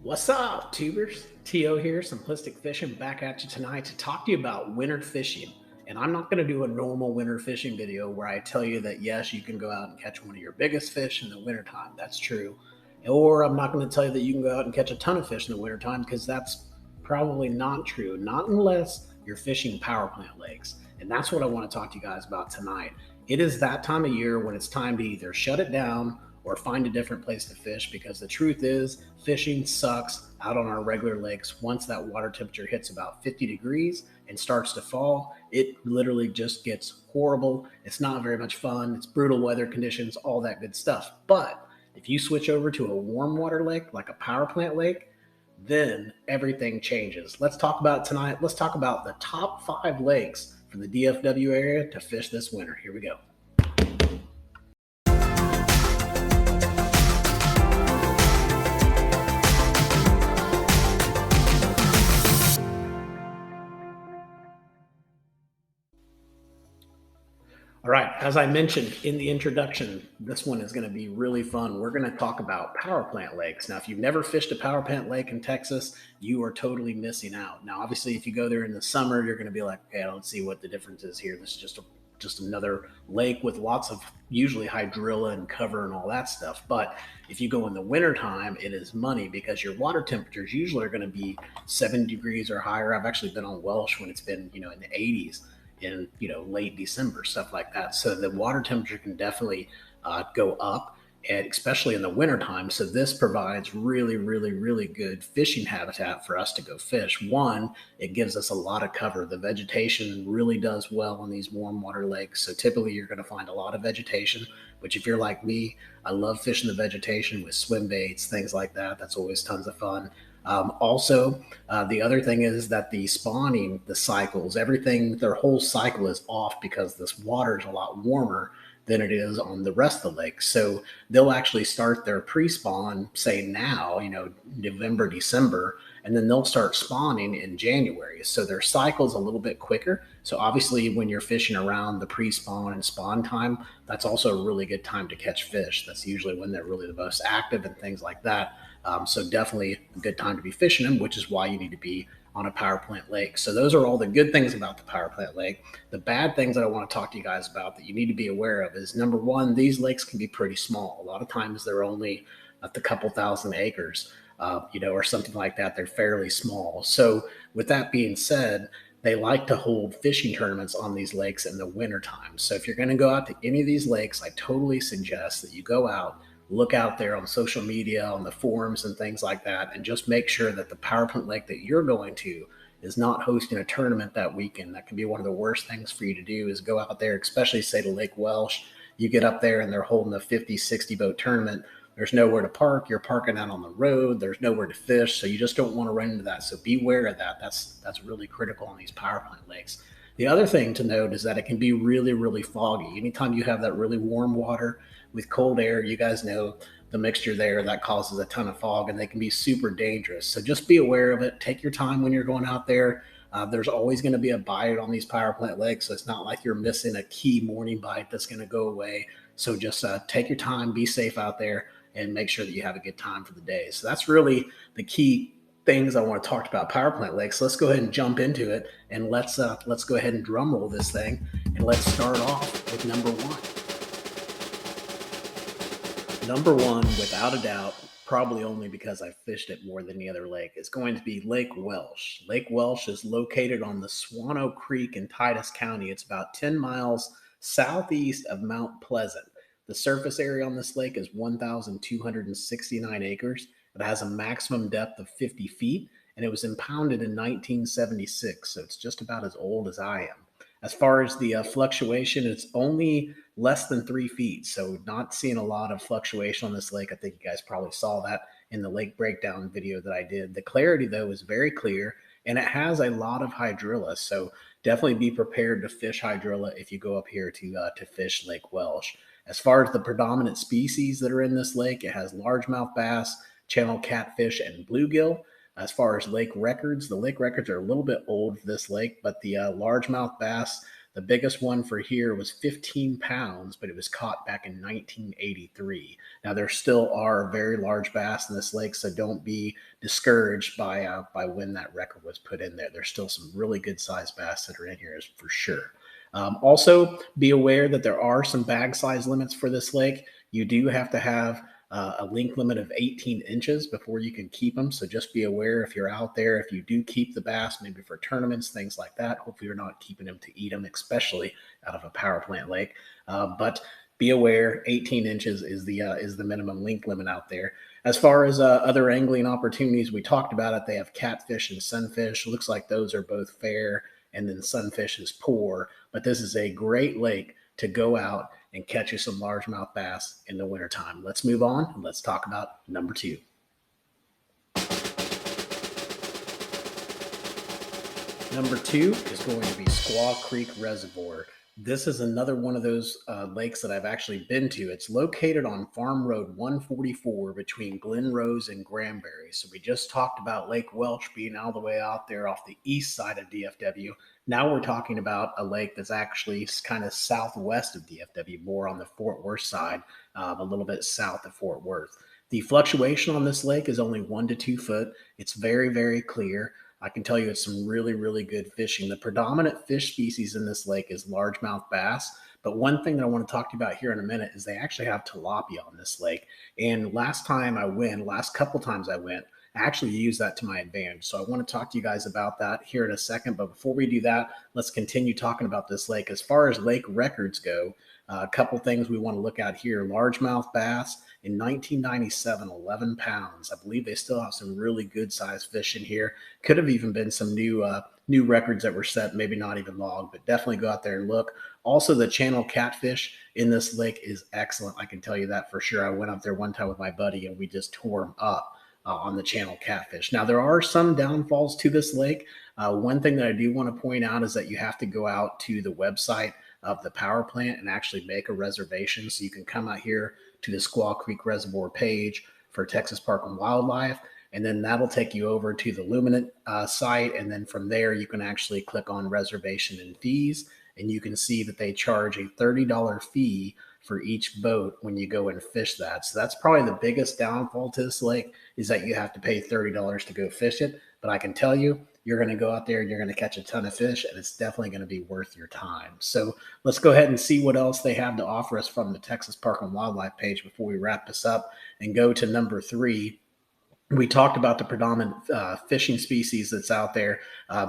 What's up, tubers? T.O. here, Simplistic Fishing, back at you tonight to talk to you about winter fishing. And I'm not going to do a normal winter fishing video where I tell you that, yes, you can go out and catch one of your biggest fish in the wintertime. That's true. Or I'm not going to tell you that you can go out and catch a ton of fish in the wintertime because that's probably not true, not unless you're fishing power plant lakes. And that's what I want to talk to you guys about tonight. It is that time of year when it's time to either shut it down or find a different place to fish, because the truth is fishing sucks out on our regular lakes. Once that water temperature hits about 50 degrees and starts to fall, it literally just gets horrible. It's not very much fun. It's brutal weather conditions, all that good stuff. But if you switch over to a warm water lake like a power plant lake, then everything changes. Let's talk about it tonight. Let's talk about the top 5 lakes for the DFW area to fish this winter. Here we go. All right, as I mentioned in the introduction, this one is going to be really fun. We're going to talk about power plant lakes. Now, if you've never fished a power plant lake in Texas, you are totally missing out. Now, obviously, if you go there in the summer, you're going to be like, okay, I don't see what the difference is here. This is just another lake with lots of usually hydrilla and cover and all that stuff. But if you go in the wintertime, it is money because your water temperatures usually are going to be 7 degrees or higher. I've actually been on Welsh when it's been, in the 80s in late December, stuff like that. So the water temperature can definitely go up, and especially in the wintertime. So this provides really, really, really good fishing habitat for us to go fish. One, it gives us a lot of cover. The vegetation really does well on these warm water lakes. So typically you're going to find a lot of vegetation, which if you're like me, I love fishing the vegetation with swim baits, things like that. That's always tons of fun. The other thing is that the spawning, the cycles, everything, their whole cycle is off because this water is a lot warmer than it is on the rest of the lake. So they'll actually start their pre-spawn, say now, November, December, and then they'll start spawning in January. So their cycle's a little bit quicker. So obviously when you're fishing around the pre-spawn and spawn time, that's also a really good time to catch fish. That's usually when they're really the most active and things like that. So definitely a good time to be fishing them, which is why you need to be on a power plant lake. So those are all the good things about the power plant lake. The bad things that I want to talk to you guys about that you need to be aware of is, number one, these lakes can be pretty small. A lot of times they're only at the couple thousand acres, or something like that. They're fairly small. So with that being said, they like to hold fishing tournaments on these lakes in the wintertime. So if you're going to go out to any of these lakes, I totally suggest that you go out, look out there on social media, on the forums and things like that, and just make sure that the power plant lake that you're going to is not hosting a tournament that weekend. That can be one of the worst things for you to do, is go out there, especially say to Lake Welsh. You get up there and they're holding a 50, 60 boat tournament. There's nowhere to park. You're parking out on the road. There's nowhere to fish. So you just don't want to run into that. So beware of that. That's really critical on these power plant lakes. The other thing to note is that it can be really, really foggy. Anytime you have that really warm water with cold air, you guys know the mixture there, that causes a ton of fog, and they can be super dangerous. So just be aware of it. Take your time when you're going out there. There's always going to be a bite on these power plant lakes, so it's not like you're missing a key morning bite that's going to go away. So just take your time, be safe out there, and make sure that you have a good time for the day. So that's really the key things I want to talk about power plant lakes. Let's go ahead and jump into it, and let's go ahead and drum roll this thing, and let's start off with number one. Number one, without a doubt, probably only because I fished it more than the other lake, is going to be Lake Welsh. Lake Welsh is located on the Squaw Creek in Titus County. It's about 10 miles southeast of Mount Pleasant. The surface area on this lake is 1,269 acres. It has a maximum depth of 50 feet, and it was impounded in 1976, so it's just about as old as I am. As far as the fluctuation, it's only less than 3 feet, so not seeing a lot of fluctuation on this lake. I think you guys probably saw that in the lake breakdown video that I did. The clarity, though, is very clear, and it has a lot of hydrilla, so definitely be prepared to fish hydrilla if you go up here to fish Lake Welsh. As far as the predominant species that are in this lake, it has largemouth bass, channel catfish, and bluegill. As far as lake records, the lake records are a little bit old for this lake, but the largemouth bass, The biggest one for here was 15 pounds, but it was caught back in 1983. Now there still are very large bass in this lake, so don't be discouraged by when that record was put in there. There's still some really good sized bass that are in here, for sure. Also, be aware that there are some bag size limits for this lake. You do have to have a link limit of 18 inches before you can keep them. So just be aware if you're out there, if you do keep the bass, maybe for tournaments, things like that. Hopefully, you're not keeping them to eat them, especially out of a power plant lake. But be aware, 18 inches is the minimum link limit out there. As far as other angling opportunities, we talked about it. They have catfish and sunfish. Looks like those are both fair, and then sunfish is poor. But this is a great lake to go out and catch you some largemouth bass in the wintertime. Let's move on and let's talk about number 2. Number 2 is going to be Squaw Creek Reservoir. This is another one of those lakes that I've actually been to. It's located on Farm Road 144 between Glen Rose and Granbury. So we just talked about Lake Welch being all the way out there off the east side of DFW. Now we're talking about a lake that's actually kind of southwest of DFW, more on the Fort Worth side, a little bit south of Fort Worth. The fluctuation on this lake is only 1 to 2 foot. It's very, very clear. I can tell you it's some really, really good fishing. The predominant fish species in this lake is largemouth bass. But one thing that I want to talk to you about here in a minute is they actually have tilapia on this lake. And last couple times I went, I actually used that to my advantage. So I want to talk to you guys about that here in a second. But before we do that, let's continue talking about this lake. As far as lake records go, a couple things we want to look at here. Largemouth bass in 1997, 11 pounds. I believe they still have some really good sized fish in here. Could have even been some new records that were set, maybe not even logged, but definitely go out there and look. Also, the channel catfish in this lake is excellent. I can tell you that for sure. I went up there one time with my buddy and we just tore them up on the channel catfish. Now, there are some downfalls to this lake. One thing that I do want to point out is that you have to go out to the website of the power plant and actually make a reservation. So you can come out here to the Squaw Creek Reservoir page for Texas Park and Wildlife, and then that'll take you over to the Luminant site. And then from there, you can actually click on reservation and fees, and you can see that they charge a $30 fee for each boat when you go and fish that. So that's probably the biggest downfall to this lake, is that you have to pay $30 to go fish it. But I can tell you, you're going to go out there and you're going to catch a ton of fish, and it's definitely going to be worth your time. So let's go ahead and see what else they have to offer us from the Texas Park and Wildlife page before we wrap this up and go to number 3. We talked about the predominant fishing species that's out there.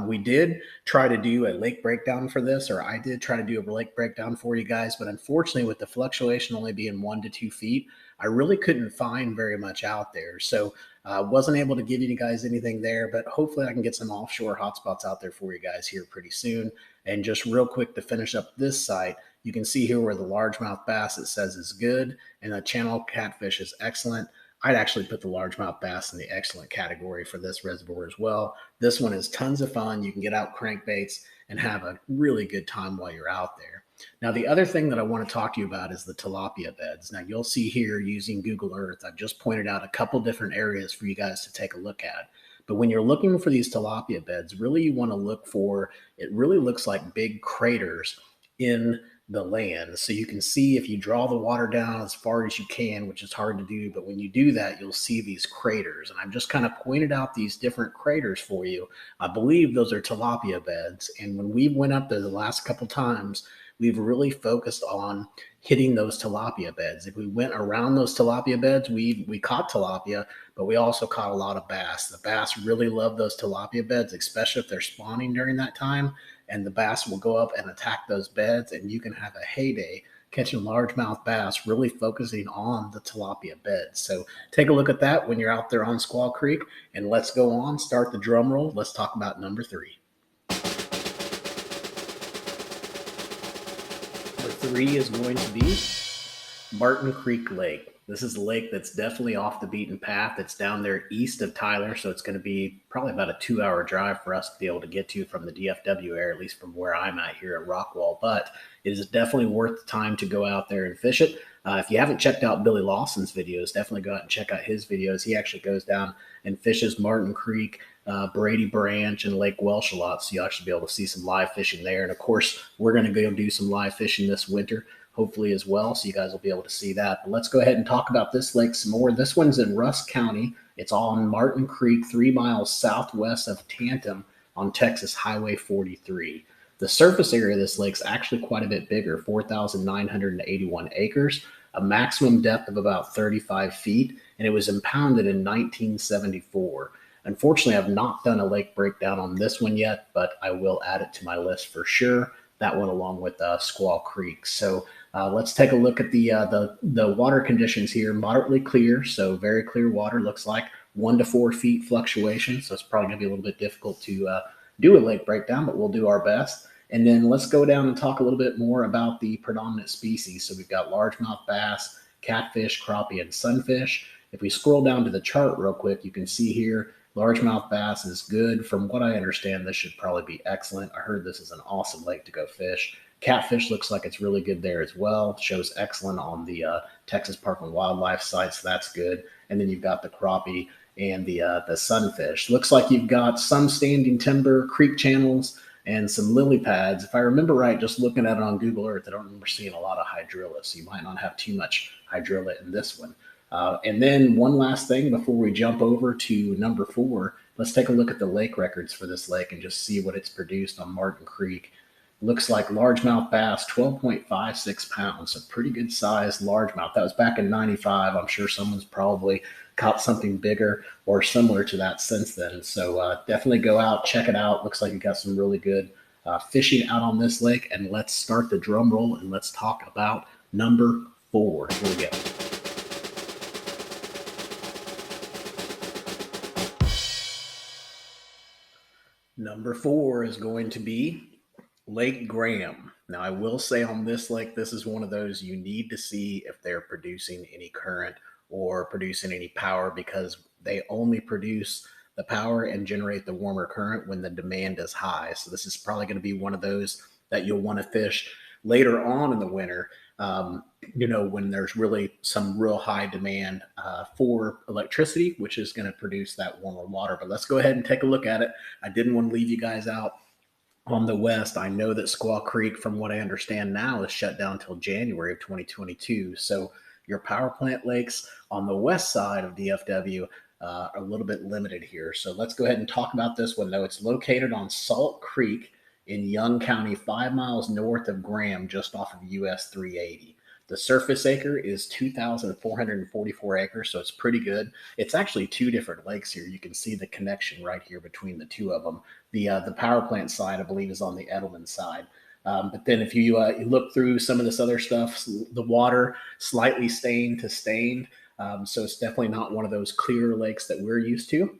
We did try to do a lake breakdown for this, or I did try to do a lake breakdown for you guys, but unfortunately with the fluctuation only being 1 to 2 feet, I really couldn't find very much out there. So wasn't able to give you guys anything there, but hopefully I can get some offshore hotspots out there for you guys here pretty soon. And just real quick to finish up this site, you can see here where the largemouth bass, it says is good, and the channel catfish is excellent. I'd actually put the largemouth bass in the excellent category for this reservoir as well. This one is tons of fun. You can get out crankbaits and have a really good time while you're out there. Now, the other thing that I want to talk to you about is the tilapia beds. Now, you'll see here using Google Earth, I've just pointed out a couple different areas for you guys to take a look at. But when you're looking for these tilapia beds, really you want to look for, it really looks like big craters in the land. So you can see if you draw the water down as far as you can, which is hard to do, but when you do that, you'll see these craters. And I've just kind of pointed out these different craters for you. I believe those are tilapia beds. And when we went up there the last couple times, we've really focused on hitting those tilapia beds. If we went around those tilapia beds, we caught tilapia, but we also caught a lot of bass. The bass really love those tilapia beds, especially if they're spawning during that time. And the bass will go up and attack those beds, and you can have a heyday catching largemouth bass, really focusing on the tilapia beds. So take a look at that when you're out there on Squaw Creek, and let's go on, start the drum roll. Let's talk about number 3. Number 3 is going to be Martin Creek Lake. This is a lake that's definitely off the beaten path. It's down there east of Tyler, so it's going to be probably about a 2-hour drive for us to be able to get to from the DFW area, at least from where I'm at here at Rockwall. But it is definitely worth the time to go out there and fish it. If you haven't checked out Billy Lawson's videos, definitely go out and check out his videos. He actually goes down and fishes Martin Creek Brady Branch and Lake Welsh a lot, so you'll actually be able to see some live fishing there. And of course, we're going to go do some live fishing this winter, hopefully as well, so you guys will be able to see that. But let's go ahead and talk about this lake some more. This one's in Rusk County. It's on Martin Creek, 3 miles southwest of Tantum on Texas Highway 43. The surface area of this lake is actually quite a bit bigger, 4,981 acres, a maximum depth of about 35 feet, and it was impounded in 1974. Unfortunately, I've not done a lake breakdown on this one yet, but I will add it to my list for sure. That one along with Squaw Creek. So let's take a look at the water conditions here. Moderately clear, so very clear water. Looks like 1 to 4 feet fluctuation. So it's probably going to be a little bit difficult to do a lake breakdown, but we'll do our best. And then let's go down and talk a little bit more about the predominant species. So we've got largemouth bass, catfish, crappie, and sunfish. If we scroll down to the chart real quick, you can see here largemouth bass is good. From what I understand, this should probably be excellent. I heard this is an awesome lake to go fish. Catfish looks like it's really good there as well. Shows excellent on the Texas Park and Wildlife site, so that's good. And then you've got the crappie and the sunfish. Looks like you've got some standing timber, creek channels, and some lily pads. If I remember right, just looking at it on Google Earth, I don't remember seeing a lot of hydrilla, so you might not have too much hydrilla in this one. And then one last thing before we jump over to number 4, let's take a look at the lake records for this lake and just see what it's produced on Martin Creek. Looks like largemouth bass, 12.56 pounds, so pretty good size largemouth. That was back in 95. I'm sure someone's probably caught something bigger or similar to that since then. So definitely go out, check it out. Looks like you got some really good fishing out on this lake. And let's start the drum roll and let's talk about number 4. Here we go. Number 4 is going to be Lake Graham. Now, I will say on this lake, this is one of those you need to see if they're producing any current or producing any power, because they only produce the power and generate the warmer current when the demand is high. So this is probably going to be one of those that you'll want to fish later on in the winter, when there's really some real high demand for electricity, which is going to produce that warmer water. But let's go ahead and take a look at it. I didn't want to leave you guys out on the west. I know that Squaw Creek, from what I understand now, is shut down till January of 2022. So your power plant lakes on the west side of DFW are a little bit limited here. So let's go ahead and talk about this one, though. It's located on Salt Creek in Young County, 5 miles north of Graham, just off of US 380. The surface acre is 2,444 acres, so it's pretty good. It's actually 2 different lakes here. You can see the connection right here between the 2 of them. The power plant side, I believe, is on the Edelman side. But then if you look through some of this other stuff, the water slightly stained to stained. So it's definitely not one of those clear lakes that we're used to.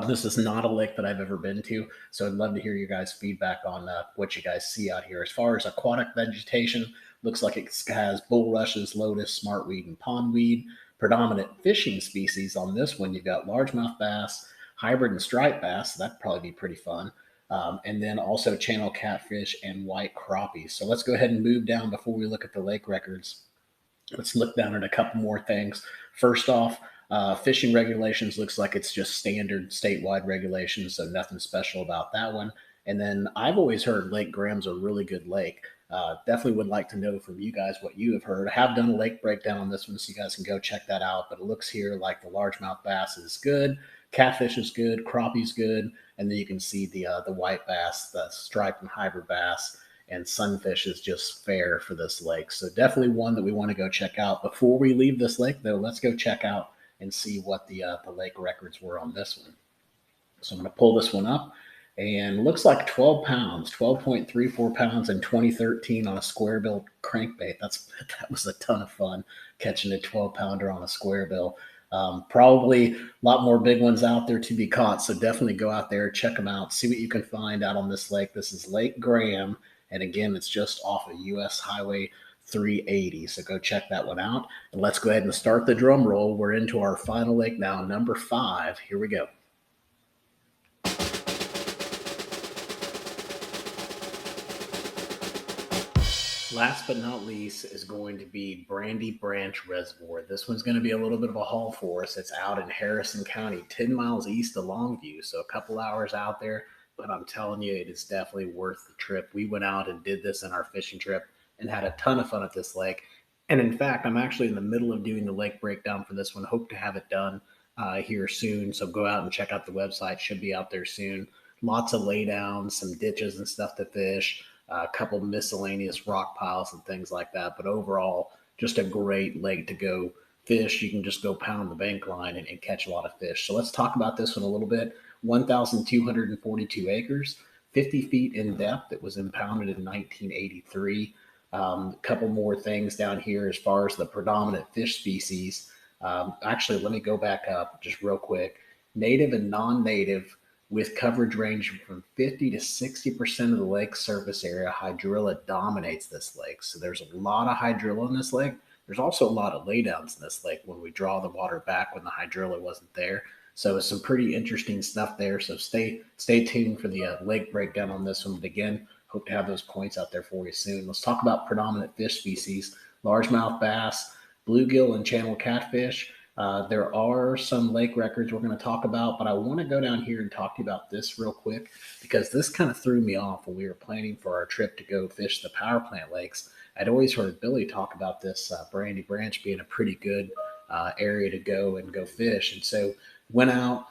This is not a lake that I've ever been to, so I'd love to hear your guys' feedback on what you guys see out here. As far as aquatic vegetation, looks like it has bulrushes, lotus, smartweed, and pondweed. Predominant fishing species on this one, you've got largemouth bass, hybrid and striped bass, so that'd probably be pretty fun. And then also channel catfish and white crappie. So let's go ahead and move down before we look at the lake records. Let's look down at a couple more things. First off, fishing regulations, looks like it's just standard statewide regulations, so nothing special about that one. And then I've always heard Lake Graham's a really good lake. Definitely would like to know from you guys what you have heard. I have done a lake breakdown on this one, so you guys can go check that out. But it looks here like the largemouth bass is good, catfish is good, crappie's good, and then you can see the white bass, the striped and hybrid bass, and sunfish is just fair for this lake. So definitely one that we want to go check out. Before we leave this lake, though, let's go check out and see what the lake records were on this one. So I'm going to pull this one up, and looks like 12 pounds, 12.34 pounds in 2013 on a square bill crankbait. That was a ton of fun, catching a 12-pounder on a square bill. Probably a lot more big ones out there to be caught, so definitely go out there, check them out, see what you can find out on this lake. This is Lake Graham, and again, it's just off of US Highway 380, so go check that one out. And let's go ahead and start the drum roll. We're into our final lake now, number 5. Here we go. Last but not least is going to be Brandy Branch Reservoir. This one's going to be a little bit of a haul for us. It's out in Harrison County, 10 miles east of Longview, so a couple hours out there. But I'm telling you, it is definitely worth the trip. We went out and did this in our fishing trip and had a ton of fun at this lake. And in fact, I'm actually in the middle of doing the lake breakdown for this one. Hope to have it done here soon. So go out and check out the website. Should be out there soon. Lots of laydowns, some ditches and stuff to fish, a couple miscellaneous rock piles and things like that. But overall, just a great lake to go fish. You can just go pound the bank line and catch a lot of fish. So let's talk about this one a little bit. 1,242 acres, 50 feet in depth. It was impounded in 1983. A couple more things down here as far as the predominant fish species. Actually, let me go back up just real quick. Native and non-native, with coverage ranging from 50 to 60% of the lake surface area, hydrilla dominates this lake. So there's a lot of hydrilla in this lake. There's also a lot of laydowns in this lake when we draw the water back when the hydrilla wasn't there. So it's some pretty interesting stuff there. So stay tuned for the lake breakdown on this one. But again, hope to have those points out there for you soon. Let's talk about predominant fish species: largemouth bass, bluegill, and channel catfish. There are some lake records we're going to talk about, but I want to go down here and talk to you about this real quick because this kind of threw me off when we were planning for our trip to go fish the power plant lakes. I'd always heard Billy talk about this Brandy Branch being a pretty good area to go and go fish. And so went out,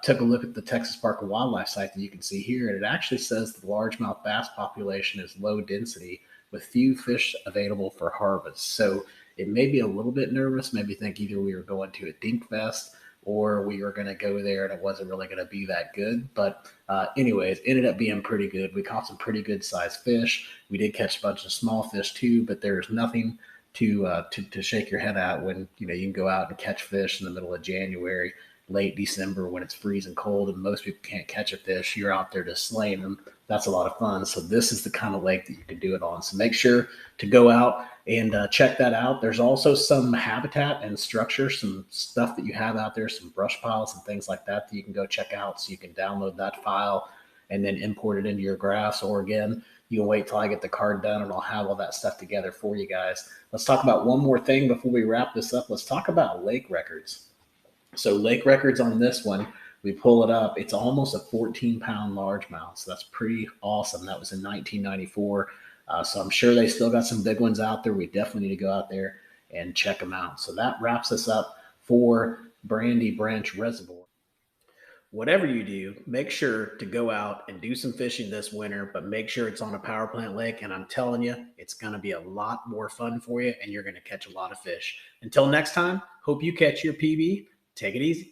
took a look at the Texas Park and Wildlife site that you can see here, and it actually says the largemouth bass population is low density with few fish available for harvest. So it made me a little bit nervous, maybe think either we were going to a dink fest or we were going to go there and it wasn't really going to be that good. But anyways, ended up being pretty good. We caught some pretty good sized fish. We did catch a bunch of small fish too, but there's nothing to shake your head at when you can go out and catch fish in the middle of January, late December when it's freezing cold and most people can't catch a fish. You're out there just slaying them. That's a lot of fun. So this is the kind of lake that you can do it on. So make sure to go out and check that out. There's also some habitat and structure, some stuff that you have out there, some brush piles and things like that that you can go check out. So you can download that file and then import it into your graphs. Or again, you can wait till I get the card done and I'll have all that stuff together for you guys. Let's talk about one more thing before we wrap this up. Let's talk about lake records. So lake records on this one, we pull it up. It's almost a 14-pound largemouth. So that's pretty awesome. That was in 1994. So I'm sure they still got some big ones out there. We definitely need to go out there and check them out. So that wraps us up for Brandy Branch Reservoir. Whatever you do, make sure to go out and do some fishing this winter, but make sure it's on a power plant lake. And I'm telling you, it's going to be a lot more fun for you and you're going to catch a lot of fish. Until next time, hope you catch your PB. Take it easy.